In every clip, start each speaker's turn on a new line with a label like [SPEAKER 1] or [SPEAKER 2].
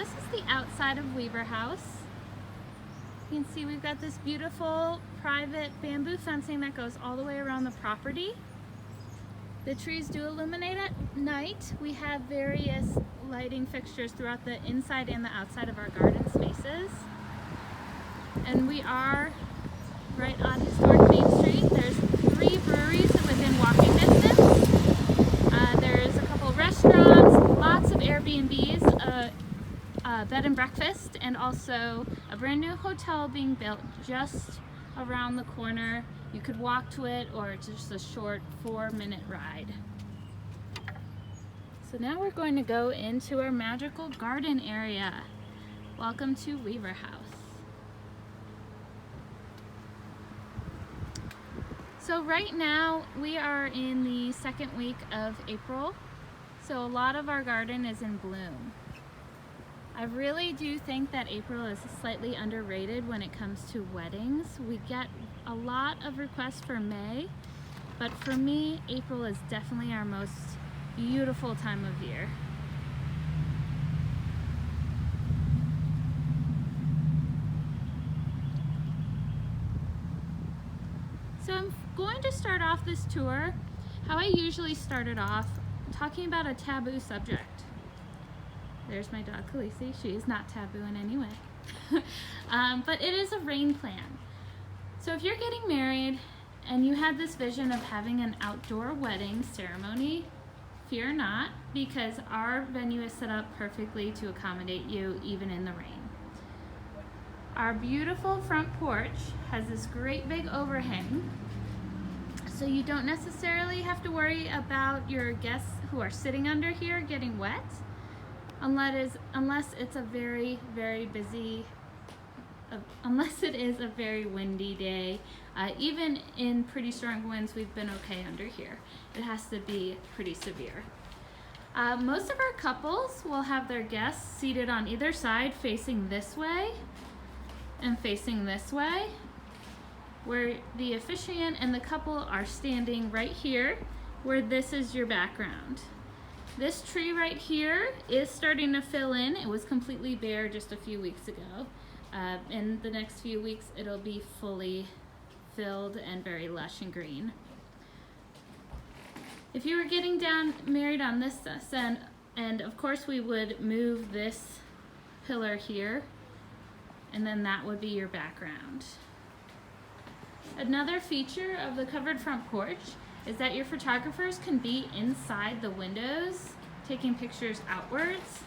[SPEAKER 1] this is the outside of Weaver House. You can see we've got this beautiful private bamboo fencing that goes all the way around the property. The trees do illuminate at night. We have various lighting fixtures throughout the inside and the outside of our garden spaces. And we are right on historic Main Street. There's 3 breweries within walking distance. There's a couple restaurants, lots of Airbnbs, bed and breakfast, and also a brand new hotel being built just around the corner. You could walk to it, or it's just a short 4-minute ride. So now we're going to go into our magical garden area. Welcome to Weaver House. So right now we are in the second week of April, so a lot of our garden is in bloom. I really do think that April is slightly underrated when it comes to weddings. We get a lot of requests for May, but for me, April is definitely our most beautiful time of year. So I'm going to start off this tour how I usually start it off, talking about a taboo subject. There's my dog Khaleesi. She is not taboo in any way. But it is a rain plan. So if you're getting married and you had this vision of having an outdoor wedding ceremony, fear not, because our venue is set up perfectly to accommodate you even in the rain. Our beautiful front porch has this great big overhang, so you don't necessarily have to worry about your guests who are sitting under here getting wet, unless it's a very, very busy, unless it is a very windy day. Even in pretty strong winds, we've been okay under here. It has to be pretty severe. Most of our couples will have their guests seated on either side, facing this way and facing this way, where the officiant and the couple are standing right here, where this is your background. This tree right here is starting to fill in. It was completely bare just a few weeks ago. In the next few weeks, it'll be fully filled and very lush and green. If you were getting married on this end, and of course we would move this pillar here, and then that would be your background. Another feature of the covered front porch is that your photographers can be inside the windows taking pictures outwards.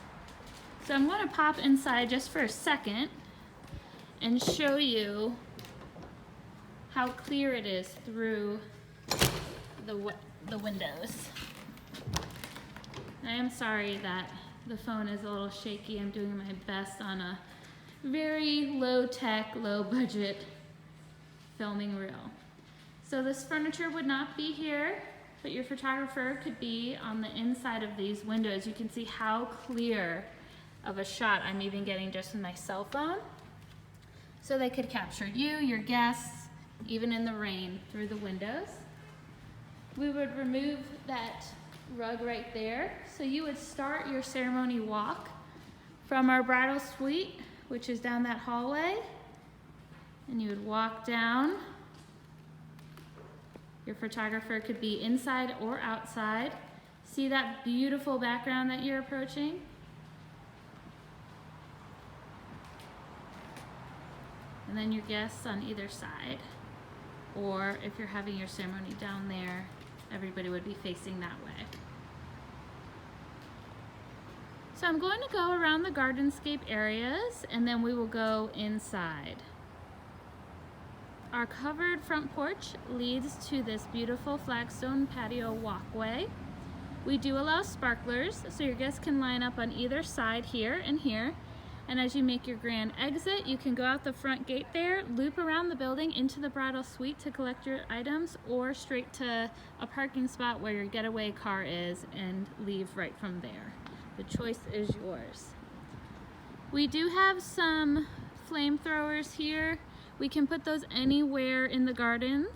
[SPEAKER 1] So I'm going to pop inside just for a second and show you how clear it is through the windows. I am sorry that the phone is a little shaky. I'm doing my best on a very low-tech, low-budget filming reel. So this furniture would not be here, but your photographer could be on the inside of these windows. You can see how clear of a shot I'm even getting just with my cell phone. So they could capture you, your guests, even in the rain through the windows. We would remove that rug right there. So you would start your ceremony walk from our bridal suite, which is down that hallway, and you would walk down. Your photographer could be inside or outside. See that beautiful background that you're approaching? And then your guests on either side. Or if you're having your ceremony down there, everybody would be facing that way. So I'm going to go around the gardenscape areas and then we will go inside. Our covered front porch leads to this beautiful flagstone patio walkway. We do allow sparklers, so your guests can line up on either side here and here. And as you make your grand exit, you can go out the front gate there, loop around the building into the bridal suite to collect your items, or straight to a parking spot where your getaway car is and leave right from there. The choice is yours. We do have some flamethrowers here. We can put those anywhere in the gardens.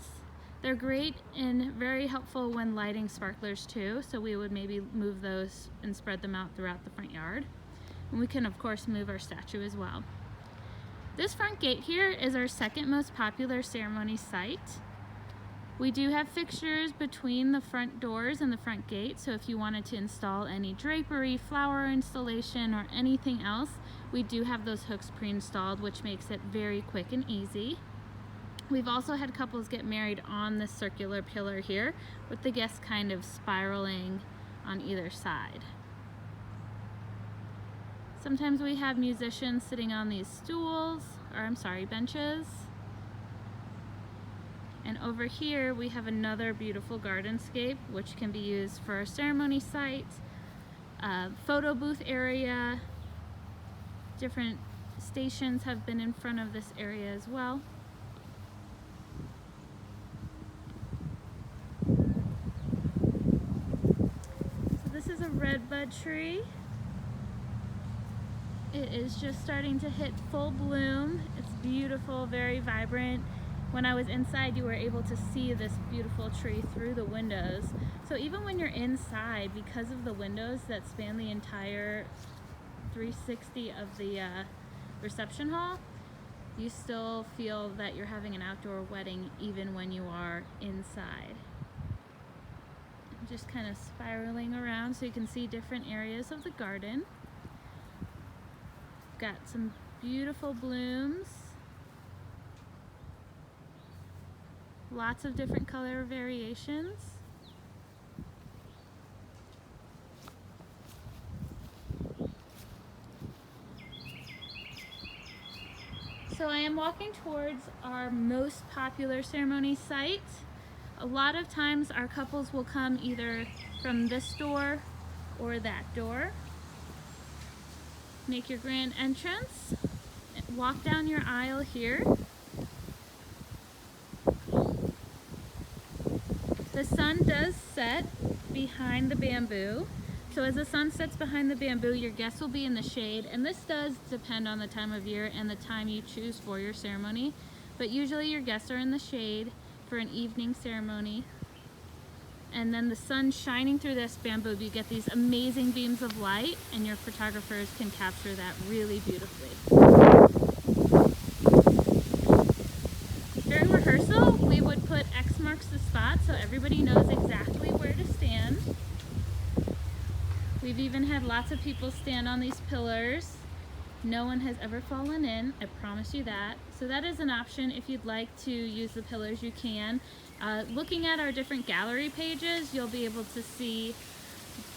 [SPEAKER 1] They're great and very helpful when lighting sparklers too, so we would maybe move those and spread them out throughout the front yard. And we can of course move our statue as well. This front gate here is our second most popular ceremony site. We do have fixtures between the front doors and the front gate, so if you wanted to install any drapery, flower installation, or anything else, we do have those hooks pre-installed, which makes it very quick and easy. We've also had couples get married on this circular pillar here, with the guests kind of spiraling on either side. Sometimes we have musicians sitting on these benches. And over here we have another beautiful gardenscape, which can be used for a ceremony site, photo booth area. Different stations have been in front of this area as well. So this is a redbud tree. It is just starting to hit full bloom. It's beautiful, very vibrant. When I was inside, you were able to see this beautiful tree through the windows. So even when you're inside, because of the windows that span the entire 360 of the reception hall, you still feel that you're having an outdoor wedding even when you are inside. I'm just kind of spiraling around so you can see different areas of the garden. Got some beautiful blooms. Lots of different color variations. So I am walking towards our most popular ceremony site. A lot of times our couples will come either from this door or that door. Make your grand entrance. Walk down your aisle here. The sun does set behind the bamboo. So as the sun sets behind the bamboo, your guests will be in the shade, and this does depend on the time of year and the time you choose for your ceremony. But usually your guests are in the shade for an evening ceremony. And then the sun shining through this bamboo, you get these amazing beams of light, and your photographers can capture that really beautifully. During rehearsal, we would put X marks the spot so everybody knows exactly where to stand. We've even had lots of people stand on these pillars. No one has ever fallen in, I promise you that. So that is an option. If you'd like to use the pillars, you can. Looking at our different gallery pages, you'll be able to see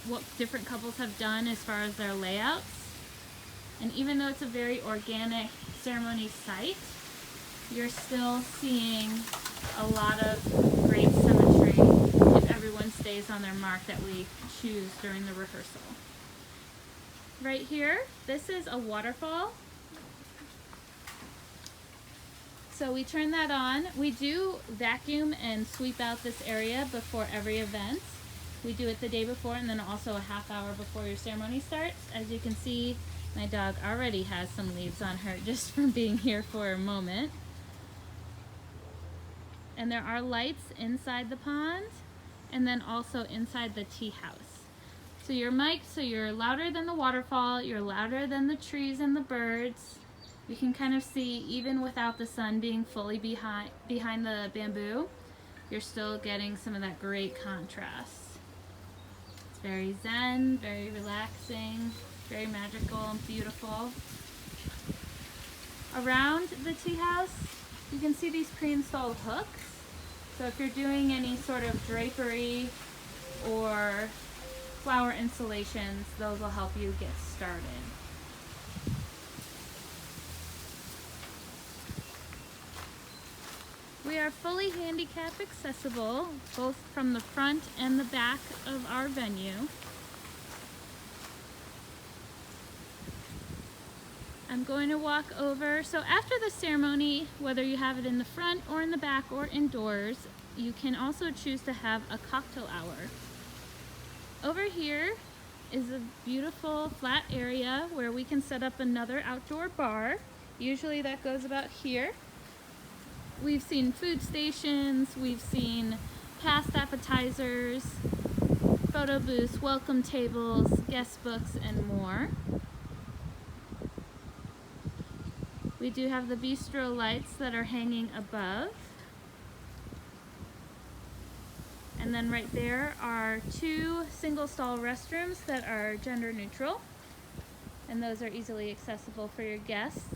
[SPEAKER 1] what different couples have done as far as their layouts. And even though it's a very organic ceremony site, you're still seeing a lot of great symmetry if everyone stays on their mark that we choose during the rehearsal. Right here, this is a waterfall. So we turn that on. We do vacuum and sweep out this area before every event. We do it the day before and then also a half hour before your ceremony starts. As you can see, my dog already has some leaves on her just from being here for a moment. And there are lights inside the pond and then also inside the tea house. So you're mic'd, so you're louder than the waterfall, you're louder than the trees and the birds. You can kind of see, even without the sun being fully behind the bamboo, you're still getting some of that great contrast. It's very zen, very relaxing, very magical and beautiful. Around the tea house, you can see these pre-installed hooks. So if you're doing any sort of drapery or flower installations, those will help you get started. We are fully handicap accessible, both from the front and the back of our venue. I'm going to walk over. So after the ceremony, whether you have it in the front or in the back or indoors, you can also choose to have a cocktail hour. Over here is a beautiful flat area where we can set up another outdoor bar. Usually that goes about here. We've seen food stations, we've seen past appetizers, photo booths, welcome tables, guest books, and more. We do have the bistro lights that are hanging above. And then right there are 2 single stall restrooms that are gender neutral. And those are easily accessible for your guests.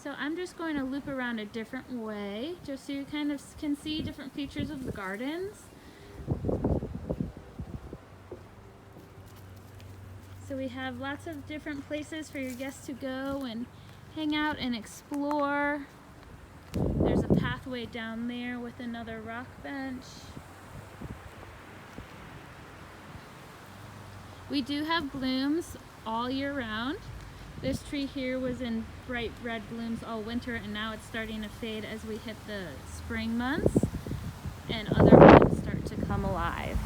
[SPEAKER 1] So I'm just going to loop around a different way, just so you kind of can see different features of the gardens. So we have lots of different places for your guests to go and hang out and explore. There's a pathway down there with another rock bench. We do have blooms all year round. This tree here was in bright red blooms all winter, and now it's starting to fade as we hit the spring months and other blooms start to come alive.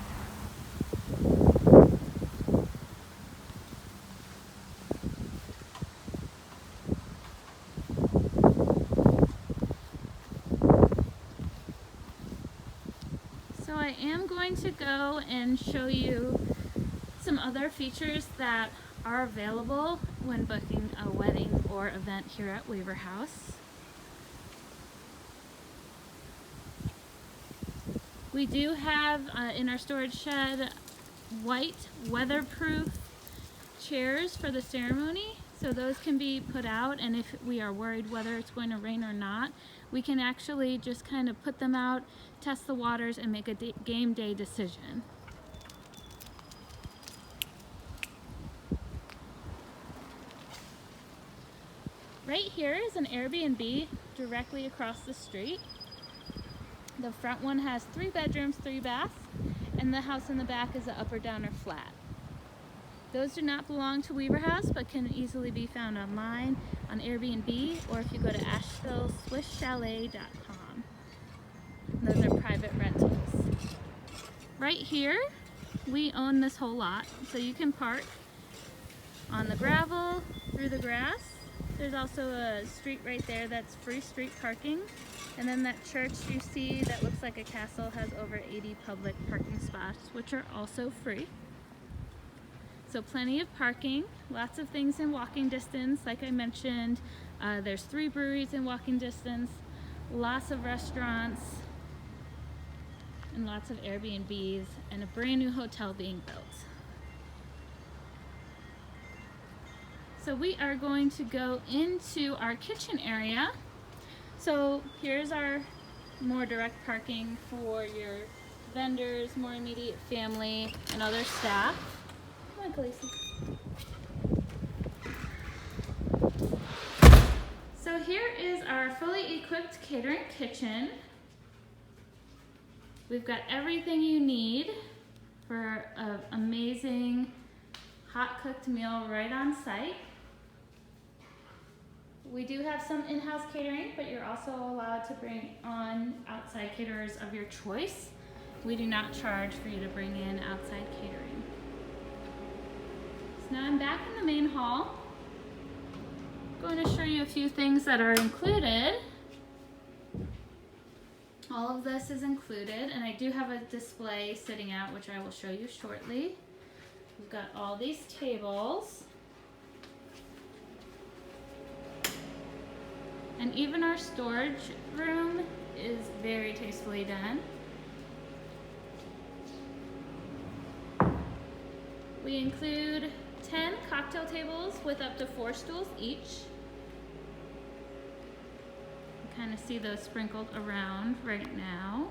[SPEAKER 1] So I am going to go and show you some other features that are available when booking a wedding or event here at Weaver House. We do have in our storage shed white weatherproof chairs for the ceremony, so those can be put out, and if we are worried whether it's going to rain or not, we can actually just kind of put them out, test the waters, and make a game day decision. Right here is an Airbnb directly across the street. The front one has 3 bedrooms, 3 baths, and the house in the back is an up or down or flat. Those do not belong to Weaver House, but can easily be found online on Airbnb, or if you go to AshevilleSwissChalet.com. Those are private rentals. Right here, we own this whole lot, so you can park on the gravel, through the grass. There's also a street right there that's free street parking. And then that church you see that looks like a castle has over 80 public parking spots, which are also free. So plenty of parking, lots of things in walking distance. Like I mentioned, there's 3 breweries in walking distance, lots of restaurants, and lots of Airbnbs, and a brand new hotel being built. So we are going to go into our kitchen area. So here's our more direct parking for your vendors, more immediate family, and other staff. Come on, Khaleesi. So here is our fully equipped catering kitchen. We've got everything you need for an amazing hot cooked meal right on site. We do have some in-house catering, but you're also allowed to bring on outside caterers of your choice. We do not charge for you to bring in outside catering. So now I'm back in the main hall. I'm going to show you a few things that are included. All of this is included, and I do have a display sitting out, which I will show you shortly. We've got all these tables. And even our storage room is very tastefully done. We include 10 cocktail tables with up to 4 stools each. You kind of see those sprinkled around right now.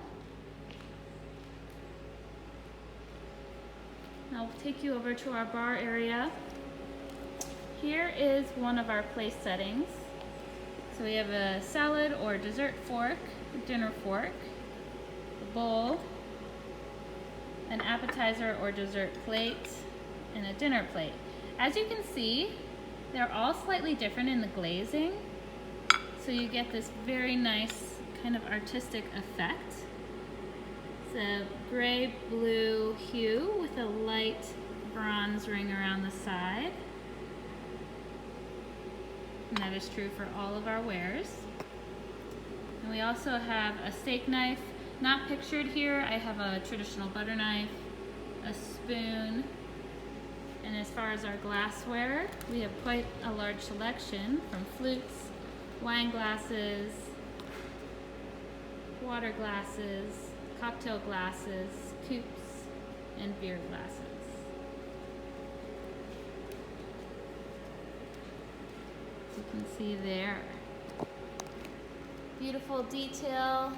[SPEAKER 1] I'll take you over to our bar area. Here is one of our place settings. So we have a salad or dessert fork, dinner fork, a bowl, an appetizer or dessert plate, and a dinner plate. As you can see, they're all slightly different in the glazing, so you get this very nice kind of artistic effect. It's a gray-blue hue with a light bronze ring around the side. And that is true for all of our wares. And we also have a steak knife, not pictured here. I have a traditional butter knife, a spoon, And as far as our glassware, we have quite a large selection from flutes, wine glasses, water glasses, cocktail glasses, coupes, and beer glasses. You can see there. Beautiful detail,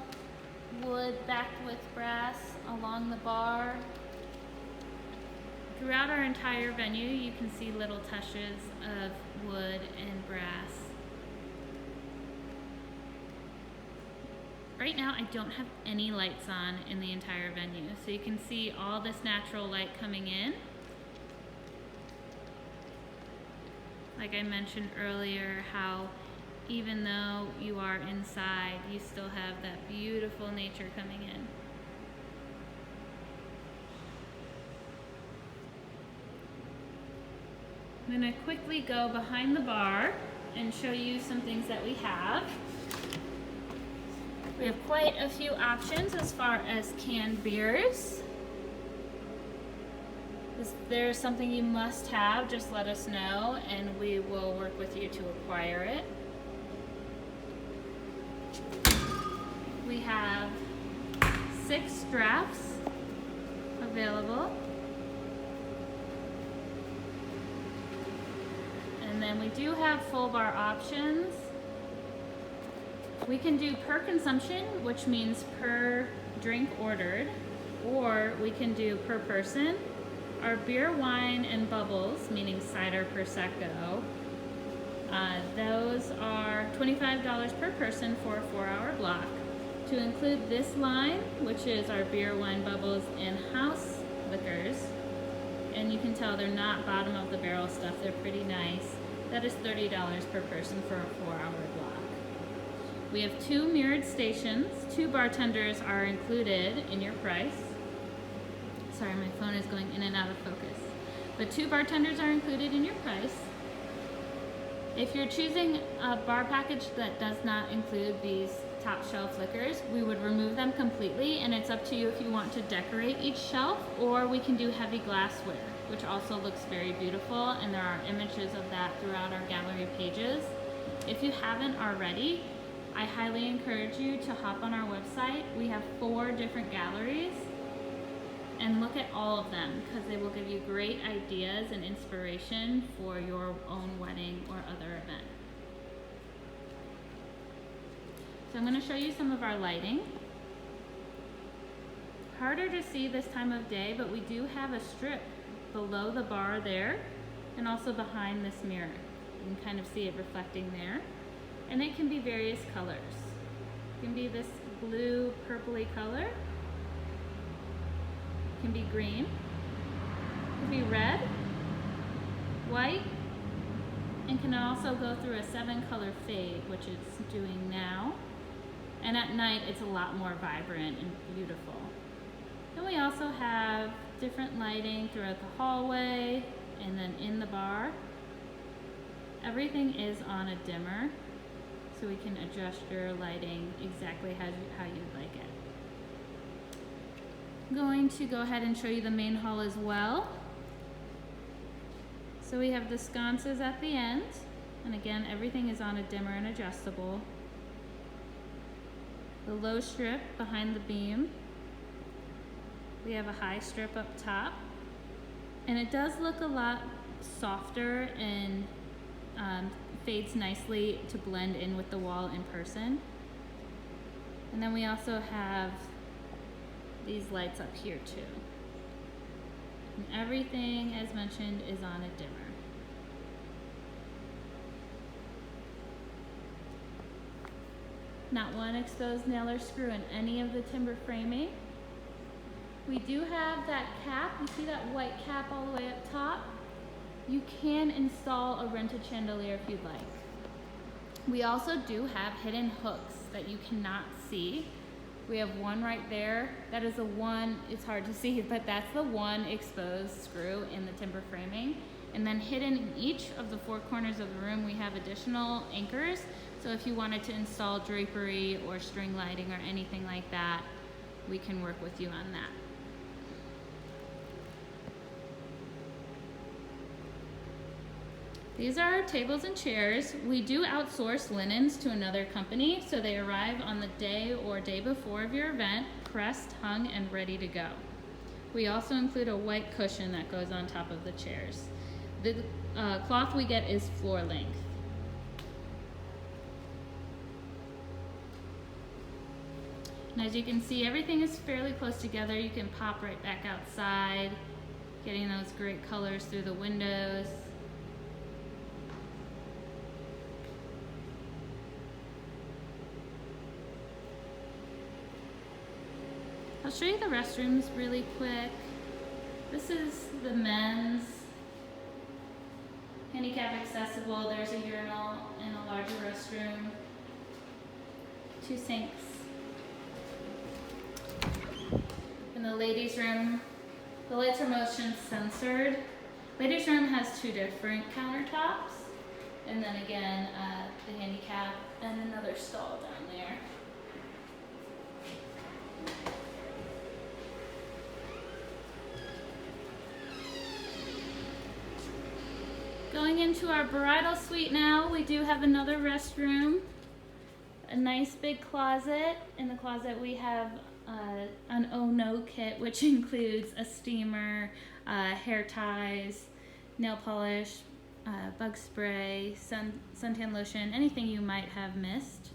[SPEAKER 1] wood backed with brass along the bar. Throughout our entire venue, you can see little touches of wood and brass. Right now, I don't have any lights on in the entire venue, so you can see all this natural light coming in. Like I mentioned earlier, how even though you are inside, you still have that beautiful nature coming in. I'm going to quickly go behind the bar and show you some things that we have. We have quite a few options as far as canned beers. If there's something you must have, just let us know and we will work with you to acquire it. We have 6 drafts available. And then we do have full bar options. We can do per consumption, which means per drink ordered, or we can do per person. Our beer, wine, and bubbles, meaning cider, prosecco, those are $25 per person for a 4-hour block. To include this line, which is our beer, wine, bubbles, and house liquors, and you can tell they're not bottom of the barrel stuff, they're pretty nice. That is $30 per person for a 4-hour block. We have 2 mirrored stations. 2 bartenders are included in your price. Sorry, my phone is going in and out of focus. But 2 bartenders are included in your price. If you're choosing a bar package that does not include these top shelf liquors, we would remove them completely, and it's up to you if you want to decorate each shelf, or we can do heavy glassware, which also looks very beautiful, and there are images of that throughout our gallery pages. If you haven't already, I highly encourage you to hop on our website. We have 4 different galleries, and look at all of them, because they will give you great ideas and inspiration for your own wedding or other event. So I'm going to show you some of our lighting. Harder to see this time of day, but we do have a strip below the bar there, and also behind this mirror. You can kind of see it reflecting there. And it can be various colors. It can be this blue, purpley color. It can be green. It can be red, white, and can also go through a 7-color fade, which it's doing now. And at night, it's a lot more vibrant and beautiful. Then we also have different lighting throughout the hallway and then in the bar. Everything is on a dimmer, so we can adjust your lighting exactly how you'd like it. I'm going to go ahead and show you the main hall as well. So we have the sconces at the end, and again, everything is on a dimmer and adjustable. The low strip behind the beam. We have a high strip up top, and it does look a lot softer and fades nicely to blend in with the wall in person. And then we also have these lights up here too. And everything, as mentioned, is on a dimmer. Not one exposed nail or screw in any of the timber framing. We do have that cap. You see that white cap all the way up top? You can install a rented chandelier if you'd like. We also do have hidden hooks that you cannot see. We have one right there. That is the one, it's hard to see, but that's the one exposed screw in the timber framing. And then hidden in each of the 4 corners of the room, we have additional anchors. So if you wanted to install drapery or string lighting or anything like that, we can work with you on that. These are our tables and chairs. We do outsource linens to another company, so they arrive on the day or day before of your event, pressed, hung, and ready to go. We also include a white cushion that goes on top of the chairs. The cloth we get is floor length. And as you can see, everything is fairly close together. You can pop right back outside, getting those great colors through the windows. I'll show you the restrooms really quick. This is the men's, handicap accessible. There's a urinal and a larger restroom, 2 sinks. In the ladies' room, the lights are motion censored. Ladies' room has 2 different countertops, and then again, the handicap and another stall down there. Going into our bridal suite now, we do have another restroom, a nice big closet. In the closet we have an Oh No kit, which includes a steamer, hair ties, nail polish, bug spray, suntan lotion, anything you might have missed.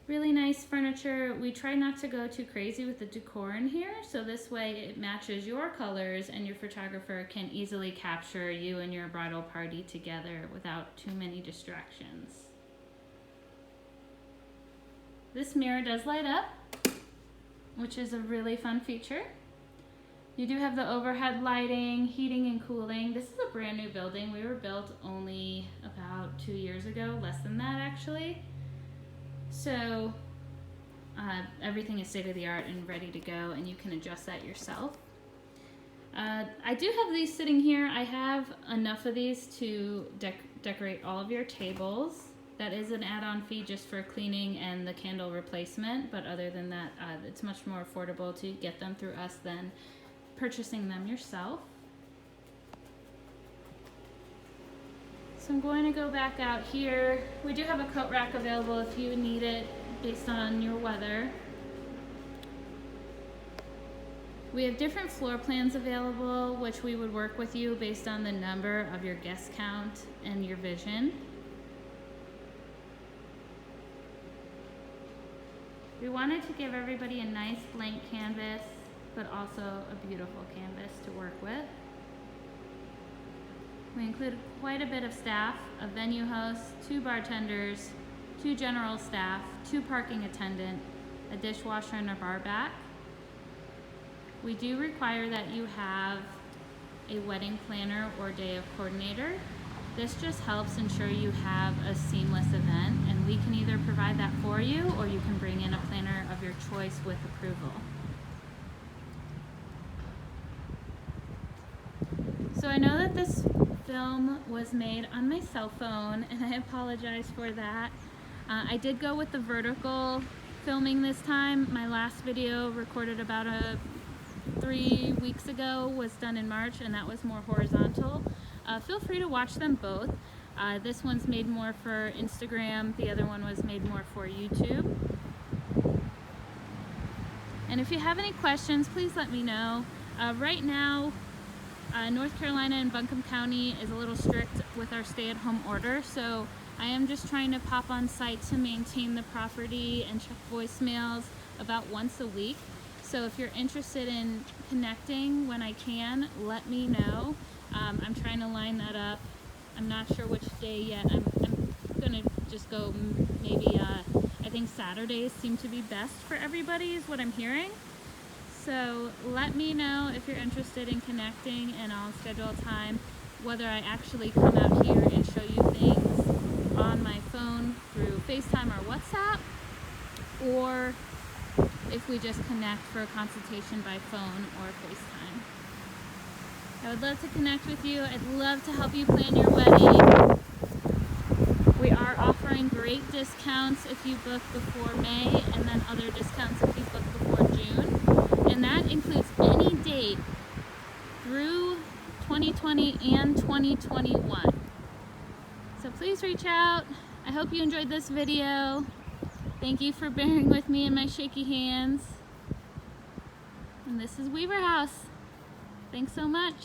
[SPEAKER 1] Really nice furniture. We try not to go too crazy with the decor in here, so this way it matches your colors and your photographer can easily capture you and your bridal party together without too many distractions. This mirror does light up, which is a really fun feature. You do have the overhead lighting, heating and cooling. This is a brand new building. We were built only about 2 years ago, less than that actually. So everything is state-of-the-art and ready to go, and you can adjust that yourself. I do have these sitting here. I have enough of these to decorate all of your tables. That is an add-on fee just for cleaning and the candle replacement, but other than that, it's much more affordable to get them through us than purchasing them yourself. So I'm going to go back out here. We do have a coat rack available if you need it based on your weather. We have different floor plans available, which we would work with you based on the number of your guest count and your vision. We wanted to give everybody a nice blank canvas, but also a beautiful canvas to work with. We include quite a bit of staff, a venue host, 2 bartenders, 2 general staff, 2 parking attendant, a dishwasher and a bar back. We do require that you have a wedding planner or day of coordinator. This just helps ensure you have a seamless event, and we can either provide that for you or you can bring in a planner of your choice with approval. So I know that this film was made on my cell phone, and I apologize for that. I did go with the vertical filming this time. My last video recorded about 3 weeks ago was done in March, and that was more horizontal. Feel free to watch them both. This one's made more for Instagram, the other one was made more for YouTube. And if you have any questions, please let me know. Right now, North Carolina and Buncombe County is a little strict with our stay-at-home order, so I am just trying to pop on site to maintain the property and check voicemails about once a week. So if you're interested in connecting when I can, let me know. I'm trying to line that up. I'm not sure which day yet. I'm gonna just go maybe, I think Saturdays seem to be best for everybody is what I'm hearing. So let me know if you're interested in connecting, and I'll schedule a time, whether I actually come out here and show you things on my phone through FaceTime or WhatsApp, or if we just connect for a consultation by phone or FaceTime. I would love to connect with you. I'd love to help you plan your wedding. We are offering great discounts if you book before May, and then other discounts if you book before June. And that includes any date through 2020 and 2021. So please reach out. I hope you enjoyed this video. Thank you for bearing with me and my shaky hands. And this is Weaver House. Thanks so much.